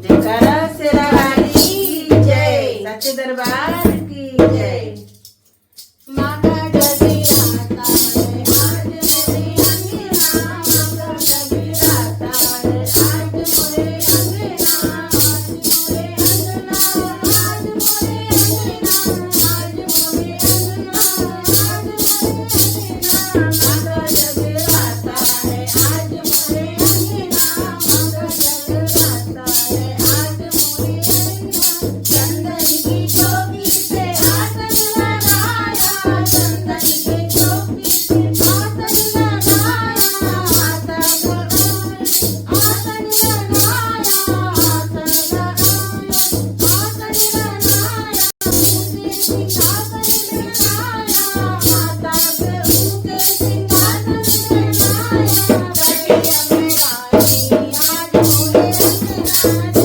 जयकारा शेरावाली की जय, सच्चे दरबार की जय। मागा डगी राता है आज मोरे अंगना, मागा डगी राता है आज मोरे अंगना, आज मोरे अंगना, आज मोरे अंगना, आज मोरे अंगना, आज मोरे अंगना। मागा डगी राता है आज मोरे अंगना, मागा डगी राता है आज मोरे अंगना। चंदन की टोपी से आसन लगाया, चंदन की टोपी से आसन लगाया, आसन लगाया, आसन लगाया, आसन लगाया, ऊके सिंहासन लगाया, माता के ऊके सिंहासन लगाया। गलिया में गाड़ी आज मोरे अंगना,